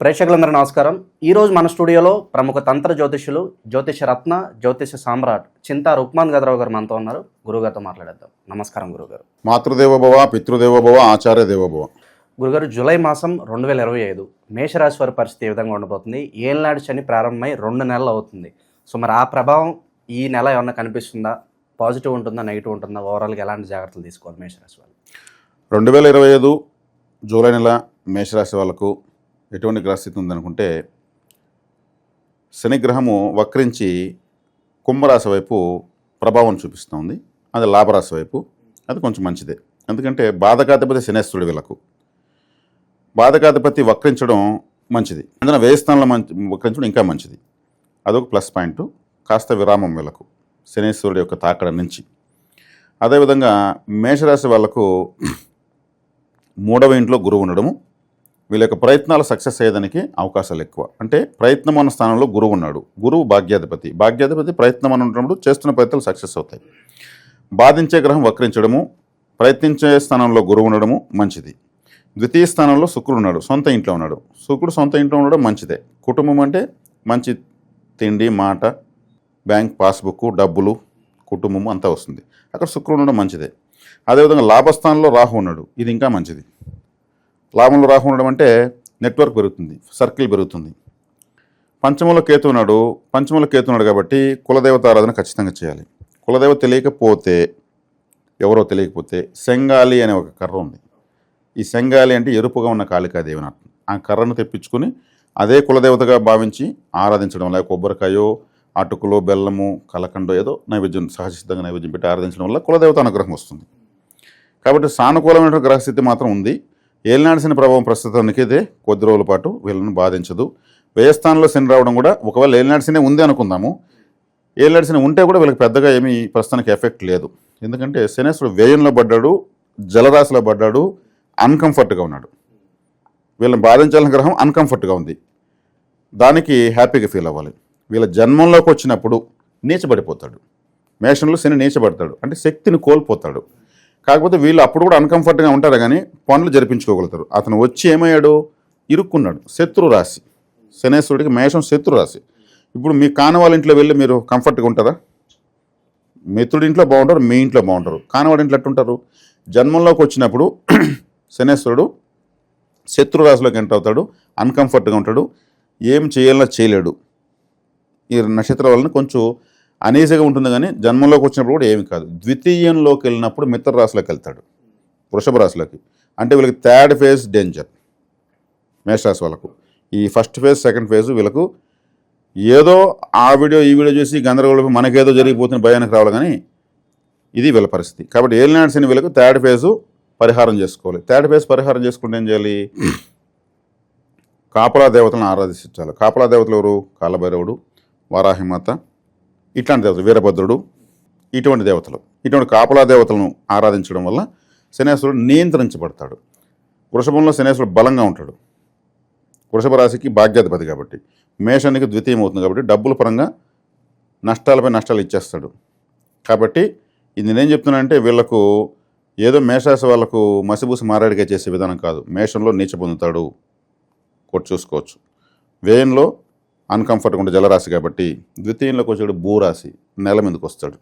ప్రేక్షకులందరూ నమస్కారం. ఈరోజు మన స్టూడియోలో ప్రముఖ తంత్ర జ్యోతిష్యులు, జ్యోతిష రత్న, జ్యోతిష సామ్రాట్ చింతా రుక్మాన్ గదరావు గారు మనతో ఉన్నారు. గురుగారితో మాట్లాడేద్దాం. నమస్కారం గురుగారు. మాతృదేవోభవ, పితృదేవోభవ, ఆచార్య దేవోభవ. గురుగారు, జూలై మాసం 2025 మేషరాశి వారి పరిస్థితి ఏ విధంగా ఉండబోతుంది? ఏళ్ళనాడు శని ప్రారంభమై 2 నెలలు అవుతుంది. సో మరి ఆ ప్రభావం ఈ నెల ఏమన్నా కనిపిస్తుందా? పాజిటివ్ ఉంటుందా, నెగిటివ్ ఉంటుందా? ఓవరాల్గా ఎలాంటి జాగ్రత్తలు తీసుకోవాలి మేషరాశి వాళ్ళు? 2025 జూలై నెల మేషరాశి వాళ్ళకు ఎటువంటి గ్రహస్థితి ఉందనుకుంటే, శనిగ్రహము వక్రించి కుంభరాశి వైపు ప్రభావం చూపిస్తుంది. అది లాభరాశి వైపు. అది కొంచెం మంచిదే. ఎందుకంటే బాధకాధిపతి శనేశ్వరుడు వీళ్ళకు. బాధకాధిపతి వక్రించడం మంచిది. అందులో వ్యయ స్థానంలో వక్రించడం ఇంకా మంచిది. అదొక ప్లస్ పాయింట్. కాస్త విరామం వీళ్ళకు శనేశ్వరుడు యొక్క తాకడ నుంచి. అదేవిధంగా మేషరాశి వాళ్ళకు 3వ ఇంట్లో గురువు ఉండడము, వీళ్ళ యొక్క ప్రయత్నాలు సక్సెస్ అయ్యేదానికి అవకాశాలు ఎక్కువ. అంటే ప్రయత్నం అన్న స్థానంలో గురువు ఉన్నాడు. గురువు భాగ్యాధిపతి. భాగ్యాధిపతి ప్రయత్నం అని ఉన్నప్పుడు చేస్తున్న ప్రయత్నాలు సక్సెస్ అవుతాయి. బాధించే గ్రహం వక్రించడము, ప్రయత్నించే స్థానంలో గురువు ఉండడము మంచిది. ద్వితీయ స్థానంలో శుక్రుడు ఉన్నాడు, సొంత ఇంట్లో ఉన్నాడు. శుక్రుడు సొంత ఇంట్లో ఉండడం మంచిదే. కుటుంబం అంటే మంచి తిండి, మాట, బ్యాంక్ పాస్బుక్, డబ్బులు, కుటుంబం అంతా వస్తుంది. అక్కడ శుక్రుడు ఉండడం మంచిదే. అదేవిధంగా లాభస్థానంలో రాహు ఉన్నాడు. ఇది ఇంకా మంచిది. లాభంలో రాహు ఉండడం అంటే నెట్వర్క్ పెరుగుతుంది, సర్కిల్ పెరుగుతుంది. పంచమంలో కేతు ఉన్నాడు కాబట్టి కులదేవత ఆరాధన ఖచ్చితంగా చేయాలి. కులదేవత తెలియకపోతే, ఎవరో తెలియకపోతే శంగాలి అనే ఒక కర్ర ఉంది. ఈ శంగాలి అంటే ఎరుపుగా ఉన్న కాళికాదేవి అని అర్థం. ఆ కర్రను తెప్పించుకుని అదే కులదేవతగా భావించి ఆరాధించడం, లేక కొబ్బరికాయో, అటుకులో, బెల్లము, కలకండో ఏదో నైవేద్యం, సహజసిద్ధంగా నైవేద్యం పెట్టి ఆరాధించడం వల్ల కులదేవత అనుగ్రహం వస్తుంది. కాబట్టి సానుకూలమైన గ్రహస్థితి మాత్రం ఉంది. ఏలినాడు ప్రభావం ప్రస్తుతానికి అయితే కొద్ది రోజుల పాటు వీళ్ళని బాధించదు. వ్యయస్థానంలో శని రావడం కూడా, ఒకవేళ ఏలినాడు ఉంది అనుకుందాము, ఏలినాడు ఉంటే కూడా వీళ్ళకి పెద్దగా ఏమీ ప్రస్తుతానికి ఎఫెక్ట్ లేదు. ఎందుకంటే శనేశ్వరుడు వ్యయంలో పడ్డాడు, జలరాశిలో పడ్డాడు, అన్కంఫర్ట్గా ఉన్నాడు. వీళ్ళని బాధించాలని గ్రహం అన్కంఫర్ట్గా ఉంది. దానికి హ్యాపీగా ఫీల్ అవ్వాలి. వీళ్ళ జన్మంలోకి వచ్చినప్పుడు నీచబడిపోతాడు. మేషంలో శని నీచబడతాడు అంటే శక్తిని కోల్పోతాడు. కాకపోతే వీళ్ళు అప్పుడు కూడా అన్కంఫర్ట్గా ఉంటారు, కానీ పనులు జరిపించుకోగలుగుతారు. అతను వచ్చి ఏమయ్యాడు, ఇరుక్కున్నాడు. శత్రు రాశి శనేశ్వరుడికి మేషం శత్రు రాశి. ఇప్పుడు మీ కానవాళ్ళ ఇంట్లో వెళ్ళి మీరు కంఫర్ట్గా ఉంటారా? మిత్రుడి ఇంట్లో బాగుంటారు, మీ ఇంట్లో బాగుంటారు. కానవాడి ఇంట్లో ఎట్టుంటారు? జన్మంలోకి వచ్చినప్పుడు శనేశ్వరుడు శత్రు రాశిలోకి ఎంటర్ అవుతాడు, అన్కంఫర్ట్గా ఉంటాడు, ఏం చేయాలన్నా చేయలేడు. ఈ నక్షత్రం వలన కొంచెం అనీజీగా ఉంటుంది, కానీ జన్మంలోకి వచ్చినప్పుడు కూడా ఏమి కాదు. ద్వితీయంలోకి వెళ్ళినప్పుడు మిత్ర రాశిలోకి వెళ్తాడు, వృషభ రాశిలోకి. అంటే వీళ్ళకి థర్డ్ ఫేజ్ డేంజర్ మేషరాశి వాళ్ళకు. ఈ ఫస్ట్ ఫేజ్, సెకండ్ ఫేజ్ వీళ్ళకు ఏదో ఆ వీడియో ఈ వీడియో చూసి గందరగోళం మనకేదో జరిగిపోతున్న భయానికి రావాలి, కానీ ఇది వీళ్ళ పరిస్థితి. కాబట్టి ఏలినాడు శని వీళ్ళకు థర్డ్ ఫేజు పరిహారం చేసుకోవాలి. థర్డ్ ఫేజ్ పరిహారం చేసుకుంటే ఏం చేయాలి? కాపలా దేవతలను ఆరాధించాలి. కాపలా దేవతలు ఎవరు? కాలభైరవుడు, వారాహిమాత, ఇట్లాంటి దేవతలు, వీరభద్రుడు, ఇటువంటి దేవతలు. ఇటువంటి కాపలా దేవతలను ఆరాధించడం వల్ల శనేశ్వరుడు నియంత్రించబడతాడు. వృషభంలో శనేశ్వరుడు బలంగా ఉంటాడు. వృషభ రాశికి భాగ్యాధిపతి కాబట్టి, మేషానికి ద్వితీయం అవుతుంది కాబట్టి డబ్బుల పరంగా నష్టాలపై నష్టాలు ఇచ్చేస్తాడు. కాబట్టి ఇది నేనేం చెప్తున్నానంటే, వీళ్లకు ఏదో మేషరాశి వాళ్ళకు మసిబూసి మారాడిగా చేసే విధానం కాదు. మేషంలో నీచ పొందుతాడు, కొట్టు చూసుకోవచ్చు. వ్యయంలో అన్కంఫర్ట్గా ఉంటే జలరాశి కాబట్టి, ద్వితీయంలోకి వచ్చాడు భూరాశి, నెల మీదకి వస్తాడు.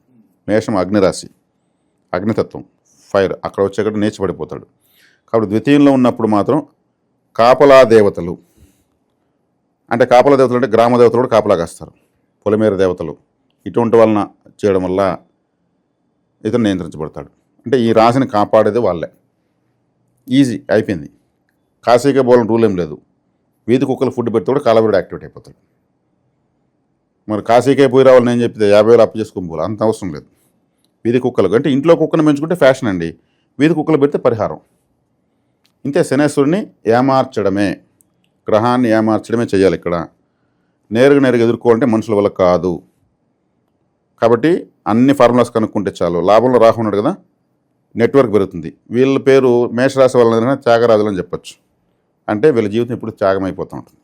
మేషం అగ్నిరాశి, అగ్నితత్వం, ఫైర్, అక్కడ వచ్చేక్కడ నీచబడిపోతాడు. కాబట్టి ద్వితీయంలో ఉన్నప్పుడు మాత్రం కాపలా దేవతలు, అంటే కాపలా దేవతలు అంటే గ్రామ దేవతలు కూడా కాపలా కాస్తారు, పొలిమేర దేవతలు, ఇటువంటి వలన చేయడం వల్ల ఇతను నియంత్రించబడతాడు. అంటే ఈ రాశిని కాపాడేది వాళ్ళే. ఈజీ అయిపోయింది. కాశీకే పోవాలని రూల్ ఏం లేదు. వీధి కుక్కలు ఫుడ్ పెడితే కూడా కాలబిరుడు యాక్టివేట్ అయిపోతాడు. మరి కాశీకే పోయి రావాలని నేను చెప్తే 50,000 అప్పు చేసుకుని పోవాలి, అంత అవసరం లేదు. వీధి కుక్కలు అంటే ఇంట్లో కుక్కను పెంచుకుంటే ఫ్యాషన్ అండి, వీధి కుక్కలు పెడితే పరిహారం. ఇంతే. శనేశ్వరుని ఏమార్చడమే, గ్రహాన్ని ఏమార్చడమే చేయాలి. ఇక్కడ నేరుగా ఎదుర్కోవాలంటే మనుషుల వల్ల కాదు. కాబట్టి అన్ని ఫార్ములాస్ కనుక్కుంటే చాలు. లాభంలో రాహు ఉన్నాడు కదా, నెట్వర్క్ పెరుగుతుంది. వీళ్ళ పేరు మేషరాశి వాళ్ళ త్యాగరాజులు అని చెప్పచ్చు. అంటే వీళ్ళ జీవితం ఇప్పుడు త్యాగం అయిపోతూ ఉంటుంది,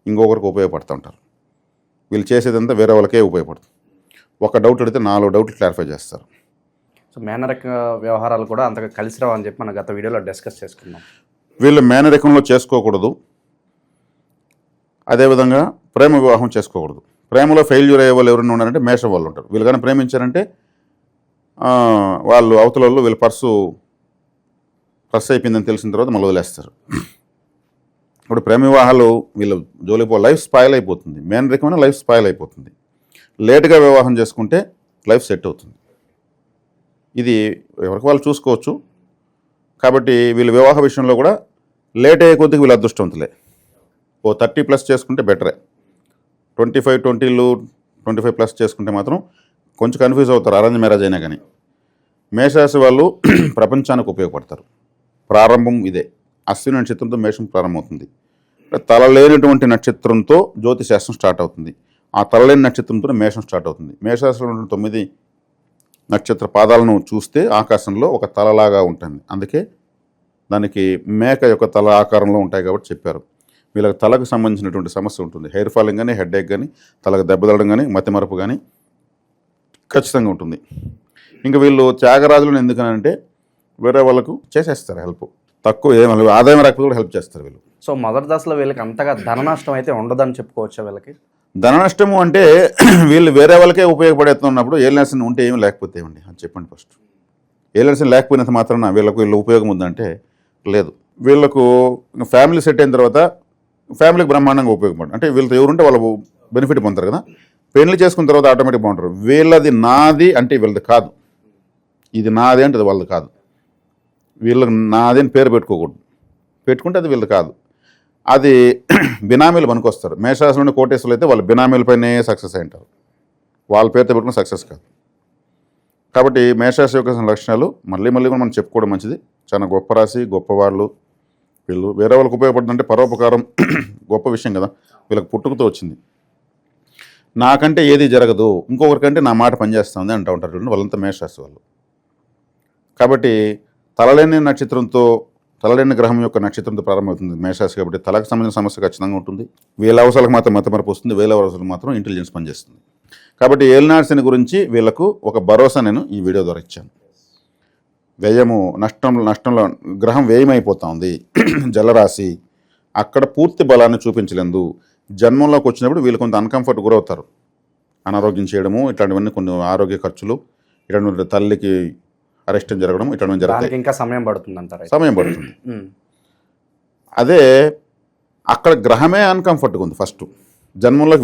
ఇంకొకరికి ఉపయోగపడుతూ ఉంటారు. వీళ్ళు చేసేదంతా వేరే వాళ్ళకే ఉపయోగపడుతుంది. ఒక డౌట్ అడిగితే 4 డౌట్లు క్లారిఫై చేస్తారు. సో మేనరిక వ్యవహారాలు కూడా అంతగా కలిసి రావని చెప్పి మనం గత వీడియోలో డిస్కస్ చేసుకున్నాం. వీళ్ళు మేనరికంలో చేసుకోకూడదు. అదేవిధంగా ప్రేమ వివాహం చేసుకోకూడదు. ప్రేమలో ఫెయిల్యూర్ అయ్యే వాళ్ళు ఎవరైనా ఉన్నారంటే మేషం వాళ్ళు ఉంటారు. వీళ్ళు కానీ ప్రేమించారంటే వాళ్ళు అవతల వాళ్ళు వీళ్ళ పర్సు అయిపోయిందని తెలిసిన తర్వాత మళ్ళీ వదిలేస్తారు. ఇప్పుడు ప్రేమ వివాహాలు వీళ్ళు జోలిపో లైఫ్ స్పాయిల్ అయిపోతుంది. మెయిన్ రికమైన లైఫ్ స్పాయిల్ అయిపోతుంది. లేట్గా వివాహం చేసుకుంటే లైఫ్ సెట్ అవుతుంది. ఇది ఎవరికి వాళ్ళు చూసుకోవచ్చు. కాబట్టి వీళ్ళు వివాహ విషయంలో కూడా లేట్ అయ్యే కొద్దికి వీళ్ళు అదృష్టవంతులే. 30+ చేసుకుంటే బెటరే. 25+ చేసుకుంటే మాత్రం కొంచెం కన్ఫ్యూజ్ అవుతారు అరేంజ్ మ్యారేజ్ అయినా కానీ. మేషరాశి వాళ్ళు ప్రపంచానికి ఉపయోగపడతారు. ప్రారంభం ఇదే. అశ్విని నక్షత్రంతో మేషం ప్రారంభమవుతుంది. తలలేనటువంటి నక్షత్రంతో జ్యోతిశాస్త్రం స్టార్ట్ అవుతుంది. ఆ తలలేని నక్షత్రంతో మేషం స్టార్ట్ అవుతుంది. మేషరాశిలో ఉన్న 9 నక్షత్ర పాదాలను చూస్తే ఆకాశంలో ఒక తలలాగా ఉంటుంది. అందుకే దానికి మేక యొక్క తల ఆకారంలో ఉంటాయి కాబట్టి చెప్పారు. వీళ్ళకి తలకు సంబంధించినటువంటి సమస్య ఉంటుంది. హెయిర్ ఫాలింగ్ కానీ, హెడ్ ఏక్ కానీ, తలకు దెబ్బతలడం కానీ, మతిమరుపు కానీ ఖచ్చితంగా ఉంటుంది. ఇంకా వీళ్ళు త్యాగరాజులను ఎందుకనంటే వేరే వాళ్ళకు చేసేస్తారు హెల్ప్. తక్కువ ఏమన్నా ఆదాయం రాకపోతే కూడా హెల్ప్ చేస్తారు వీళ్ళు. సో మొదటి దశలో వీళ్ళకి అంతగా ధన నష్టం అయితే ఉండదని చెప్పుకోవచ్చా వీళ్ళకి? ధన నష్టము అంటే వీళ్ళు వేరే వాళ్ళకే ఉపయోగపడేస్తున్నప్పుడు ఏలియన్సన్ ఉంటే ఏమి లేకపోతే ఏమండి అది చెప్పండి ఫస్ట్. ఏలియన్సన్ లేకపోయినంత మాత్రాన వీళ్ళ ఉపయోగం ఉందంటే లేదు. వీళ్ళకు ఫ్యామిలీ సెట్ అయిన తర్వాత ఫ్యామిలీకి బ్రహ్మాండంగా ఉపయోగపడు. అంటే వీళ్ళతో ఎవరుంటే వాళ్ళు బెనిఫిట్ పొందుతారు కదా. పెళ్లి చేసుకున్న తర్వాత ఆటోమేటిక్ బాగుంటారు. వీళ్ళది నాది అంటే వీళ్ళది కాదు, ఇది నాది అంటే అది వాళ్ళది కాదు. వీళ్ళకి నాది అని పేరు పెట్టుకోకూడదు. పెట్టుకుంటే అది వీళ్ళది కాదు. అది బినామీలు పనికొస్తారు. మేషరాశి నుండి కోటేశ్వరులు అయితే వాళ్ళు బినామీలపైనే సక్సెస్ అయి ఉంటారు. వాళ్ళ పేరుతో పెట్టుకున్న సక్సెస్ కాదు. కాబట్టి మేషరాశి యొక్క లక్షణాలు మళ్ళీ కూడా మనం చెప్పుకోవడం మంచిది. చాలా గొప్ప రాశి, గొప్పవాళ్ళు వీళ్ళు. వేరే వాళ్ళకి ఉపయోగపడుతుందంటే పరోపకారం గొప్ప విషయం కదా. వీళ్ళకి పుట్టుకతో వచ్చింది. నాకంటే ఏది జరగదు, ఇంకొకరికంటే నా మాట పనిచేస్తుంది అంటూ ఉంటారు చూడండి, వాళ్ళంతా మేషరాశి వాళ్ళు. కాబట్టి తలలేని గ్రహం యొక్క నక్షత్రంతో ప్రారంభమవుతుంది మేషరాశి. కాబట్టి తలకు సంబంధించిన సమస్య ఖచ్చితంగా ఉంటుంది. వీళ్ళ అవసరాలకు మాత్రం మతమరపు వస్తుంది, వేల అవసరాలకు మాత్రం ఇంటెలిజెన్స్ పనిచేస్తుంది. కాబట్టి ఏలినాడ్సిని గురించి వీళ్ళకు ఒక భరోసా నేను ఈ వీడియో ద్వారా ఇచ్చాను. వ్యయము నష్టంలో గ్రహం వ్యయమైపోతా ఉంది. జలరాశి అక్కడ పూర్తి బలాన్ని చూపించలేదు. జన్మంలోకి వచ్చినప్పుడు వీళ్ళు కొంత అన్కంఫర్ట్ గురవుతారు. అనారోగ్యం చేయడము, ఇట్లాంటివన్నీ కొన్ని ఆరోగ్య ఖర్చులు, ఇట్లాంటి తల్లికి అరెస్ట్ జరగడం, ఇట్లాంటివి జరుగుతాయి. ఇంకా సమయం పడుతుంది అంటారు. సమయం పడుతుంది. అదే అక్కడ గ్రహమే అన్కంఫర్ట్గా ఉంది. ఫస్ట్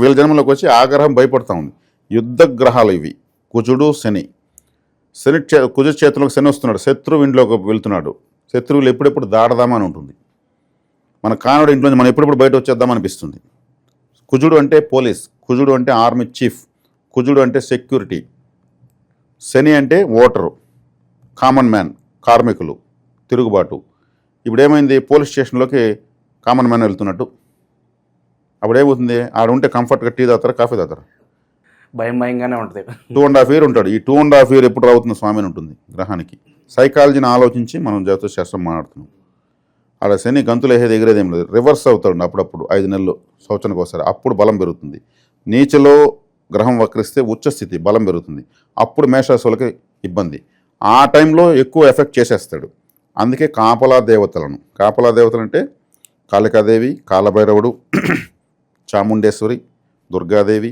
వీళ్ళ జన్మంలోకి వచ్చి ఆ గ్రహం భయపడుతూ ఉంది. యుద్ధ గ్రహాలు ఇవి, కుజుడు, శని. కుజు చేతిలోకి శని వస్తున్నాడు, శత్రువు ఇంట్లోకి వెళ్తున్నాడు. శత్రువులు ఎప్పుడెప్పుడు దాడదామని ఉంటుంది. మన కానుడు ఇంట్లో మనం ఎప్పుడెప్పుడు బయట వచ్చేద్దామనిపిస్తుంది. కుజుడు అంటే పోలీస్, కుజుడు అంటే ఆర్మీ చీఫ్, కుజుడు అంటే సెక్యూరిటీ. శని అంటే ఓటరు, కామన్ మ్యాన్, కార్మికులు, తిరుగుబాటు. ఇప్పుడు ఏమైంది, పోలీస్ స్టేషన్లోకి కామన్ మ్యాన్ వెళ్తున్నట్టు. అప్పుడు ఏమవుతుంది, ఆడ ఉంటే కంఫర్ట్గా టీ తాగుతారా, కాఫీ తాగుతారా? భయంగానే ఉంటుంది. 2.5 years ఉంటాడు. ఈ 2.5 years ఎప్పుడు రావుతుంది స్వామి అని ఉంటుంది గ్రహానికి. సైకాలజీని ఆలోచించి మనం జ్యోతిషశాస్త్రం మాట్లాడుతున్నాం. ఆడ శని గంతులు వేసేది ఎగిరేదేం లేదు, రివర్స్ అవుతాడు అప్పుడప్పుడు 5 నెలలు, సంవత్సరానికి ఒకసారి. అప్పుడు బలం పెరుగుతుంది. నీచలో గ్రహం వక్రిస్తే ఉచ్చస్థితి బలం పెరుగుతుంది. అప్పుడు మేషరాశి వాళ్ళకి ఇబ్బంది. ఆ టైంలో ఎక్కువ ఎఫెక్ట్ చేసేస్తాడు. అందుకే కాపలా దేవతలు అంటే కాళికాదేవి, కాలభైరవుడు, చాముండేశ్వరి, దుర్గాదేవి,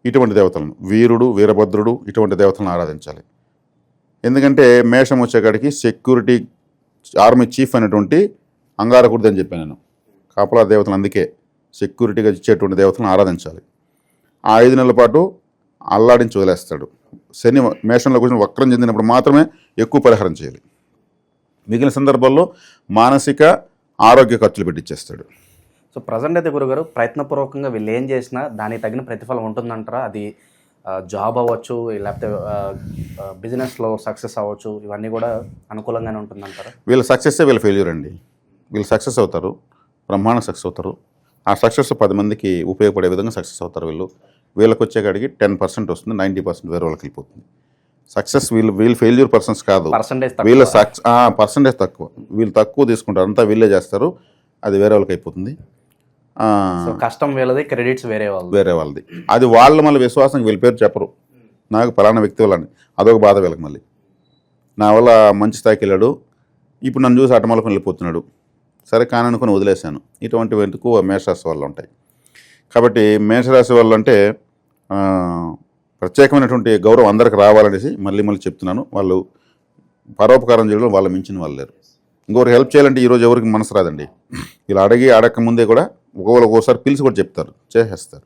ఇటువంటి దేవతలను, వీరుడు, వీరభద్రుడు, ఇటువంటి దేవతలను ఆరాధించాలి. ఎందుకంటే మేషం వచ్చేకాడికి సెక్యూరిటీ ఆర్మీ చీఫ్ అనేటువంటి అంగారకుడిది అని చెప్పాను నేను. కాపలా దేవతలు అందుకే సెక్యూరిటీగా ఇచ్చేటువంటి దేవతలను ఆరాధించాలి. ఆ 5 నెలల పాటు అల్లాడించి వదిలేస్తాడు. శని మేషంలో కూర్చొని వక్రం చెందినప్పుడు మాత్రమే ఎక్కువ పరిహారం చేయాలి. మిగిలిన సందర్భాల్లో మానసిక ఆరోగ్య ఖర్చులు పెట్టించేస్తాడు. సో ప్రజెంట్ అయితే గురుగారు ప్రయత్నపూర్వకంగా వీళ్ళు ఏం చేసినా దానికి తగిన ప్రతిఫలం ఉంటుందంటారా? అది జాబ్ అవ్వచ్చు, లేకపోతే బిజినెస్లో సక్సెస్ అవ్వచ్చు, ఇవన్నీ కూడా అనుకూలంగానే ఉంటుందంటారా? వీళ్ళ సక్సెస్సే వీళ్ళ ఫెయిల్యూర్ అండి. వీళ్ళు సక్సెస్ అవుతారు, బ్రహ్మాండ సక్సెస్ అవుతారు. ఆ సక్సెస్ 10 మందికి ఉపయోగపడే విధంగా సక్సెస్ అవుతారు. వీళ్ళకి వచ్చేకాడికి 10% వస్తుంది, 90% వేరే వాళ్ళకి వెళ్ళిపోతుంది. సక్సెస్ వీళ్ళు ఫెయిల్యూర్ పర్సన్స్ కాదు, వీళ్ళ పర్సంటేజ్ తక్కువ. వీళ్ళు తక్కువ తీసుకుంటారు, అంతా వీళ్ళే చేస్తారు, అది వేరే వాళ్ళకి అయిపోతుంది. కష్టం వీళ్ళది, క్రెడిట్స్ వేరే వాళ్ళది. అది వాళ్ళు మళ్ళీ విశ్వాసం వీళ్ళ పేరు చెప్పరు, నాకు పలానా వ్యక్తి వాళ్ళని. అదొక బాధ వీళ్ళకి. మళ్ళీ నా వల్ల మంచి స్థాయికి వెళ్ళాడు, ఇప్పుడు నన్ను చూసి అటమలకు వెళ్ళిపోతున్నాడు, సరే కాననుకొని వదిలేశాను. ఇటువంటి ఎక్కువ మేషరాశి వాళ్ళు ఉంటాయి. కాబట్టి మేషరాశి వాళ్ళు అంటే ఆ, ప్రత్యేకమైనటువంటి గౌరవం అందరికి రావాలనేసి మళ్ళీ చెప్తున్నాను. వాళ్ళు పరోపకారం చేయడం వాళ్ళ మించిన వాళ్ళు లేరు. ఇంకొకరికి హెల్ప్ చేయాలంటే ఈరోజు ఎవరికి మనసు రాదండి. ఇలా అడగక ముందే కూడా ఒక్కోసారి పిలిచి కూడా చెప్తారు, చేసేస్తారు.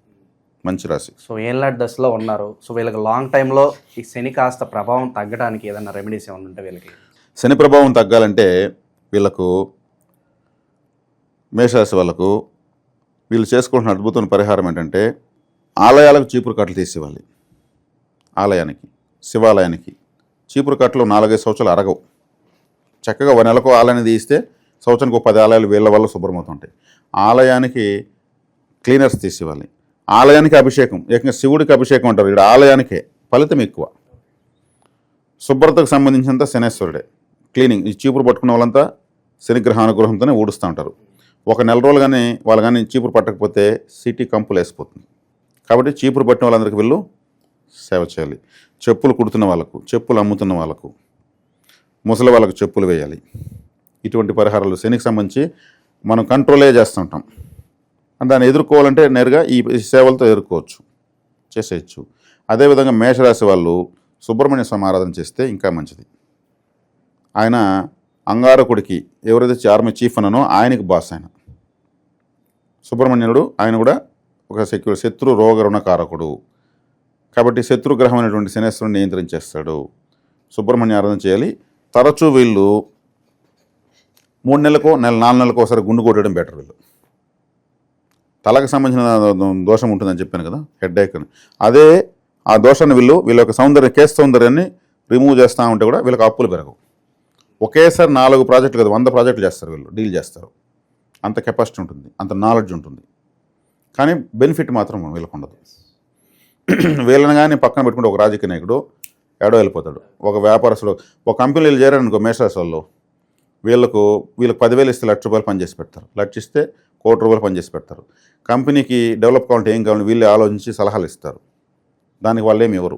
మంచి రాశి. సో ఏళ్ళనాటి దశలో ఉన్నారు. సో వీళ్ళకి లాంగ్ టైంలో ఈ శని కాస్త ప్రభావం తగ్గడానికి ఏదైనా రెమెడీస్ ఏమైనా ఉంటే వీళ్ళకి? శని ప్రభావం తగ్గాలంటే వీళ్ళకు, మేషరాశి వాళ్ళకు వీళ్ళు చేసుకుంటున్న అద్భుతమైన పరిహారం ఏంటంటే ఆలయాలకు చీపురు కట్టలు తీసివ్వాలి. ఆలయానికి, శివాలయానికి చీపురు కట్టలు 4-5 సంవత్సరాలు అరగవు. చక్కగా 1 నెలకు ఆలయాన్ని తీస్తే సంవత్సరానికి 10 ఆలయాలు వీళ్ళ వల్ల శుభ్రమవుతుంటాయి. ఆలయానికి క్లీనర్స్ తీసివ్వాలి. ఆలయానికి అభిషేకం, ఏకంగా శివుడికి అభిషేకం అంటారు. ఇక్కడ ఆలయానికే ఫలితం ఎక్కువ. శుభ్రతకు సంబంధించినంత శనేశ్వరుడే. క్లీనింగ్, ఈ చీపురు పట్టుకున్న వాళ్ళంతా శనిగ్రహ అనుగ్రహంతోనే ఊడుస్తూ ఉంటారు. 1 నెల రోజులు కానీ వాళ్ళు కానీ చీపురు పట్టకపోతే సిటీ కంపులు వేసిపోతుంది. కాబట్టి చీపురు పట్టిన వాళ్ళందరికీ వీళ్ళు సేవ చేయాలి. చెప్పులు కుడుతున్న వాళ్ళకు, చెప్పులు అమ్ముతున్న వాళ్ళకు, ముసలి వాళ్ళకు చెప్పులు వేయాలి. ఇటువంటి పరిహారాలు శనికి సంబంధించి మనం కంట్రోలే చేస్తుంటాం. దాన్ని ఎదుర్కోవాలంటే నేరుగా ఈ సేవలతో ఎదుర్కోవచ్చు, చేసేయచ్చు. అదేవిధంగా మేషరాశి వాళ్ళు సుబ్రహ్మణ్య స్వామి ఆరాధన చేస్తే ఇంకా మంచిది. ఆయన అంగారకుడికి, ఎవరైతే ఆర్మీ చీఫ్ అన్నానో ఆయనకి బాస్ ఆయన సుబ్రహ్మణ్యుడు. ఆయన కూడా ఒక శత్రు రోగ రుణకారకుడు. కాబట్టి శత్రుగ్రహం అనేటువంటి శనేశ్వరుని నియంత్రించేస్తాడు. సుబ్రహ్మణ్య ఆరాధన చేయాలి. తరచూ వీళ్ళు 3 నెలలకో 4 నెలలకో ఒకసారి గుండు కొట్టడం బెటర్. వీళ్ళు తలకు సంబంధించిన దోషం ఉంటుందని చెప్పాను కదా, హెడ్ ఏక్ అని. అదే ఆ దోషాన్ని వీళ్ళ యొక్క సౌందర్యం, కేసు సౌందర్యాన్ని రిమూవ్ చేస్తూ ఉంటే కూడా వీళ్ళకి అప్పులు పెరగవు. ఒకేసారి 4 ప్రాజెక్టులు కదా 100 ప్రాజెక్టులు చేస్తారు వీళ్ళు, డీల్ చేస్తారు. అంత కెపాసిటీ ఉంటుంది, అంత నాలెడ్జ్ ఉంటుంది. కానీ బెనిఫిట్ మాత్రం వీళ్ళకు ఉండదు. వీళ్ళని కానీ పక్కన పెట్టుకుంటే ఒక రాజకీయ నాయకుడు ఏడో వెళ్ళిపోతాడు, ఒక వ్యాపారస్తుడు, ఒక కంపెనీలు చేరారనుకో మేషరాశి వాళ్ళు, వీళ్ళకు 10,000 ఇస్తే ₹1,00,000 పనిచేసి పెడతారు. 1,00,000 ఇస్తే ₹1,00,00,000 పనిచేసి పెడతారు. కంపెనీకి డెవలప్ కావాలంటే ఏం కావాలని వీళ్ళే ఆలోచించి సలహాలు ఇస్తారు. దానికి వాళ్ళు ఏమి ఇవ్వరు.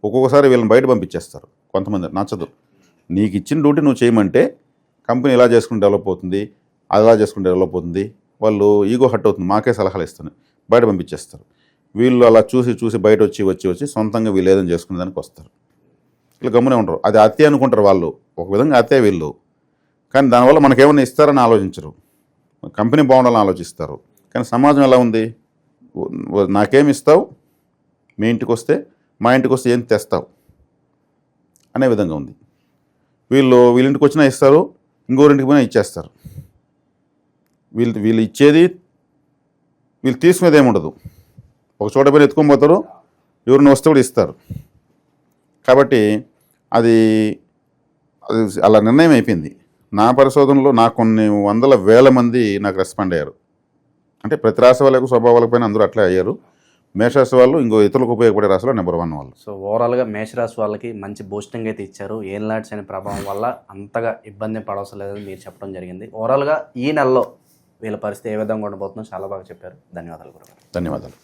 ఒక్కొక్కసారి వీళ్ళని బయట పంపించేస్తారు. కొంతమంది నచ్చదు. నీకు ఇచ్చిన డ్యూటీ నువ్వు చేయమంటే కంపెనీ ఇలా చేసుకుని డెవలప్ అవుతుంది, అలా చేసుకుని డెవలప్ అవుతుంది, వాళ్ళు ఈగో హట్ అవుతుంది, మాకే సలహాలు ఇస్తాను, బయట పంపించేస్తారు. వీళ్ళు అలా చూసి బయట వచ్చి సొంతంగా వీళ్ళు ఏదైనా చేసుకునే దానికి వస్తారు. వీళ్ళు గమ్మునే ఉంటారు. అది అత్తే అనుకుంటారు వాళ్ళు, ఒక విధంగా అత్తే వీళ్ళు. కానీ దానివల్ల మనకేమైనా ఇస్తారని ఆలోచించరు, కంపెనీ బాగుండాలని ఆలోచిస్తారు. కానీ సమాజం ఎలా ఉంది, నాకేమి ఇస్తావు, మీ ఇంటికి వస్తే, మా ఇంటికి వస్తే ఏం తెస్తావు అనే విధంగా ఉంది. వీళ్ళ ఇంటికి వచ్చినా ఇస్తారు, ఇంకోరింటికి పోయినా ఇచ్చేస్తారు. వీళ్ళు ఇచ్చేది, వీళ్ళు తీసుకునేది ఏముండదు. ఒక చోట పోయి ఎత్తుకొని పోతారు, ఎవరిని వస్తే కూడా ఇస్తారు. కాబట్టి అది అలా నిర్ణయం అయిపోయింది. నా పరిశోధనలో నాకు కొన్ని 100,000 మంది నాకు రెస్పాండ్ అయ్యారు. అంటే ప్రతి రాశి వాళ్ళకు స్వభావాలకు పైన అందరూ అట్లే అయ్యారు. మేషరాశి వాళ్ళు ఇంకో ఇతరులకు ఉపయోగపడే రాశిలో నెంబర్ 1 వాళ్ళు. సో ఓవరాల్గా మేషరాశి వాళ్ళకి మంచి బూస్టింగ్ అయితే ఇచ్చారు. ఏళ్ళనాటి శని ప్రభావం వల్ల అంతగా ఇబ్బంది పడవసరం లేదని మీరు చెప్పడం జరిగింది. ఓవరాల్గా ఈ నెలలో వీళ్ళ పరిస్థితి ఏ విధంగా ఉండబోతుందో చాలా బాగా చెప్పారు. ధన్యవాదాలు గురుగారు. ధన్యవాదాలు.